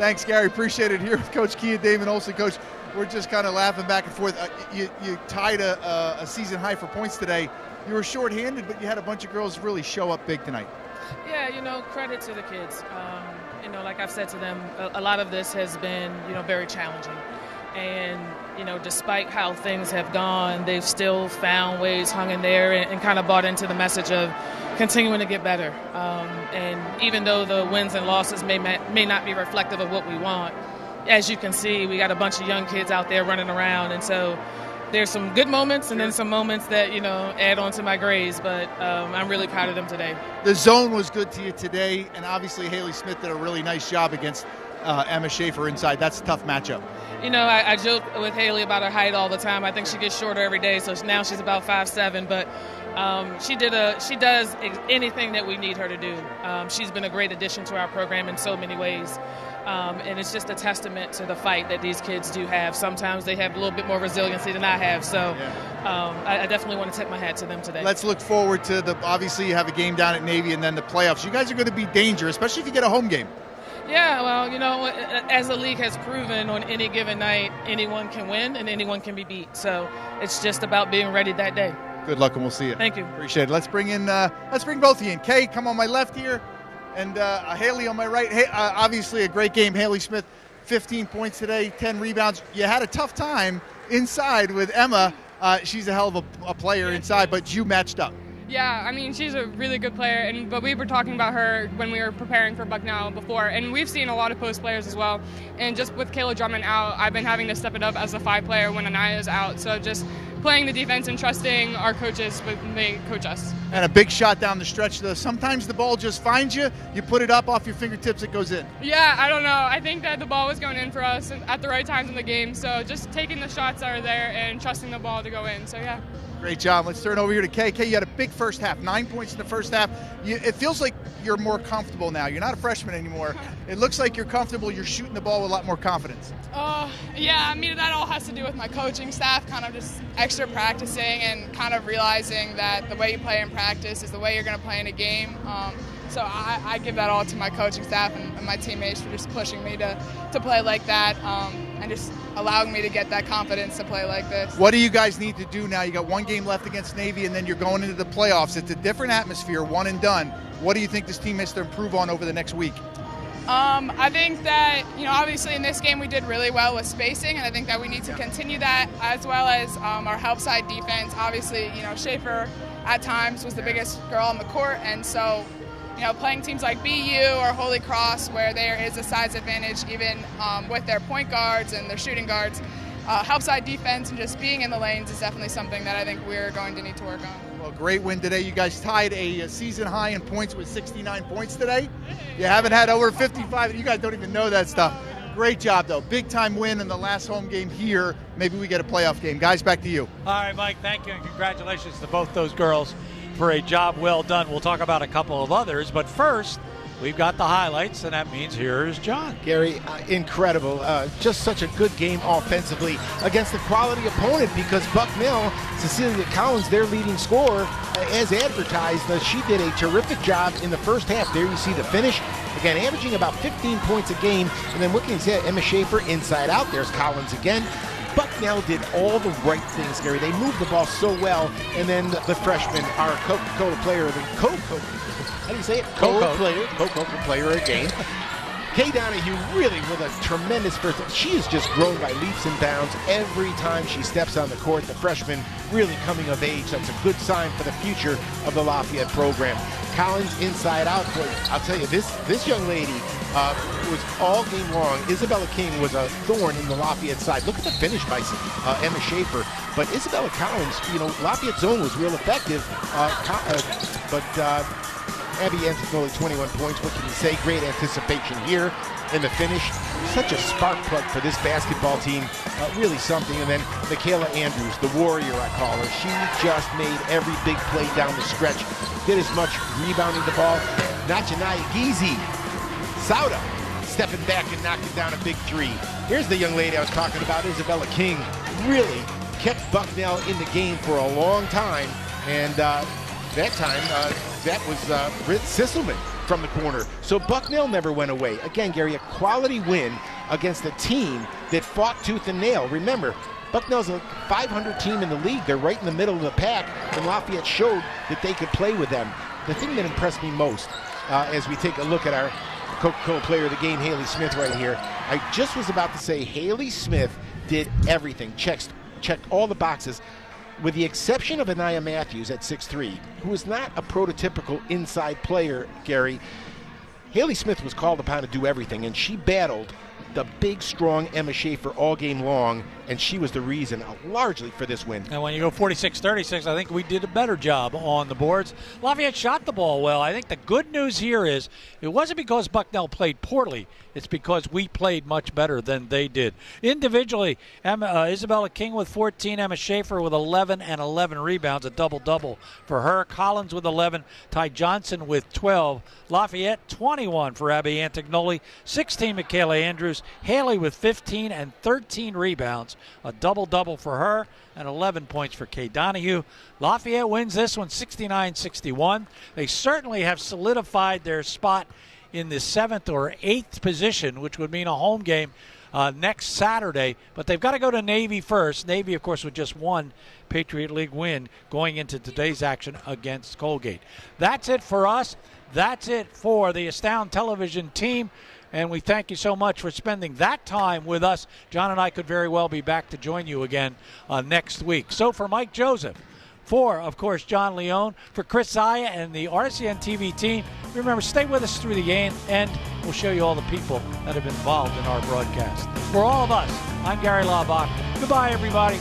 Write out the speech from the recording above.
Thanks, Gary. Appreciate it. Here with Coach Kia, Damon Olsen. Coach, we're just kind of laughing back and forth. You tied a season high for points today. You were shorthanded, but you had a bunch of girls really show up big tonight. Yeah, credit to the kids. Like I've said to them, a lot of this has been, very challenging. And, despite how things have gone, they've still found ways, hung in there, and kind of bought into the message of continuing to get better. And even though the wins and losses may not be reflective of what we want, as you can see, we got a bunch of young kids out there running around. And so there's some good moments and then some moments that, add on to my grades. But I'm really proud of them today. The zone was good to you today, and obviously Haley Smith did a really nice job against Emma Schaefer inside. That's a tough matchup. I joke with Haley about her height all the time. I think she gets shorter every day, so now she's about 5'7", but she does anything that we need her to do. She's been a great addition to our program in so many ways. And it's just a testament to the fight that these kids do have. Sometimes they have a little bit more resiliency than I have, so I definitely want to tip my hat to them today. Let's look forward to obviously you have a game down at Navy and then the playoffs. You guys are going to be dangerous, especially if you get a home game. Yeah, well, as the league has proven, on any given night, anyone can win and anyone can be beat. So it's just about being ready that day. Good luck, and we'll see you. Thank you. Appreciate it. Let's bring both of you in. Kay, come on my left here, and Haley on my right. Hey, obviously a great game. Haley Smith, 15 points today, 10 rebounds. You had a tough time inside with Emma. She's a hell of a player inside, but you matched up. Yeah, I mean, she's a really good player, but we were talking about her when we were preparing for Bucknell before, and we've seen a lot of post players as well. And just with Kayla Drummond out, I've been having to step it up as a 5 player when Anaya's out. So just playing the defense and trusting our coaches when they coach us. And a big shot down the stretch, though. Sometimes the ball just finds you. You put it up off your fingertips, it goes in. Yeah, I don't know. I think that the ball was going in for us at the right times in the game. So just taking the shots that are there and trusting the ball to go in. So, yeah. Great job. Let's turn over here to Kay. Kay, you had a big first half, 9 points in the first half. It feels like you're more comfortable now. You're not a freshman anymore. It looks like you're comfortable. You're shooting the ball with a lot more confidence. Yeah, I mean, that all has to do with my coaching staff, kind of just extra practicing and kind of realizing that the way you play in practice is the way you're going to play in a game. So I give that all to my coaching staff and my teammates for just pushing me to play like that and just allowing me to get that confidence to play like this. What do you guys need to do now? You got one game left against Navy, and then you're going into the playoffs. It's a different atmosphere, one and done. What do you think this team has to improve on over the next week? I think that, obviously in this game we did really well with spacing, and I think that we need to continue that, as well as our help side defense. Obviously, Schaefer at times was the biggest girl on the court, and so playing teams like BU or Holy Cross, where there is a size advantage even with their point guards and their shooting guards, help side defense and just being in the lanes is definitely something that I think we're going to need to work on. Well, great win today. You guys tied a season high in points with 69 points today. You haven't had over 55. You guys don't even know that stuff. Great job, though. Big time win in the last home game here. Maybe we get a playoff game. Guys, back to you. All right, Mike, thank you, and congratulations to both those girls for a job well done. We'll talk about a couple of others, but first, we've got the highlights, and that means here's John. Gary, incredible. Just such a good game offensively against a quality opponent, because Bucknell, Cecilia Collins, their leading scorer, as advertised, she did a terrific job in the first half. There you see the finish. Again, averaging about 15 points a game. And then looking at Emma Schaefer inside out. There's Collins again. Bucknell did all the right things, Gary. They moved the ball so well. And then the freshman, our Coca-Cola player, how do you say it? Coca-Cola player of the game. Kay Donahue really with a tremendous first. She has just grown by leaps and bounds every time she steps on the court. The freshman really coming of age. That's a good sign for the future of the Lafayette program. Collins inside out. Boy, I'll tell you, this young lady was all game long. Isabella King was a thorn in the Lafayette side. Look at the finish by Emma Schaefer. But Isabella Collins, Lafayette's zone was real effective. Abby ends with only 21 points. What can you say? Great anticipation here in the finish. Such a spark plug for this basketball team. Really something. And then Michaela Andrews, the warrior I call her. She just made every big play down the stretch. Did as much rebounding the ball. Nachanaya Gizi. Sauda stepping back and knocking down a big three. Here's the young lady I was talking about, Isabella King. Really kept Bucknell in the game for a long time. And that time, that was Britt Sisselman. from the corner. So Bucknell never went away. Again, Gary, a quality win against a team that fought tooth and nail. Remember, Bucknell's a 500 team in the league. They're right in the middle of the pack, and Lafayette showed that they could play with them. The thing that impressed me most as we take a look at our Coca-Cola player of the game, Haley Smith, right here. I just was about to say Haley Smith did everything, checked all the boxes, with the exception of Anaya Matthews at 6'3", who is not a prototypical inside player, Gary. Haley Smith was called upon to do everything, and she battled the big, strong Emma Schaefer all game long, and she was the reason largely for this win. And when you go 46-36, I think we did a better job on the boards. Lafayette shot the ball well. I think the good news here is it wasn't because Bucknell played poorly. It's because we played much better than they did. Individually, Isabella King with 14, Emma Schaefer with 11 and 11 rebounds, a double-double for her. Collins with 11, Ty Johnson with 12. Lafayette 21 for Abby Antignoli, 16 Michaela Andrews. Haley with 15 and 13 rebounds, a double-double for her, and 11 points for Kay Donahue. Lafayette wins this one 69-61. They certainly have solidified their spot in the 7th or 8th position, which would mean a home game next Saturday. But they've got to go to Navy first. Navy, of course, with just one Patriot League win going into today's action against Colgate. That's it for us. That's it for the Astound Television team. And we thank you so much for spending that time with us. John and I could very well be back to join you again next week. So for Mike Joseph, for, of course, John Leone, for Chris Zaya and the RCN TV team, remember, stay with us through the end. We'll show you all the people that have been involved in our broadcast. For all of us, I'm Gary Laubach. Goodbye, everybody.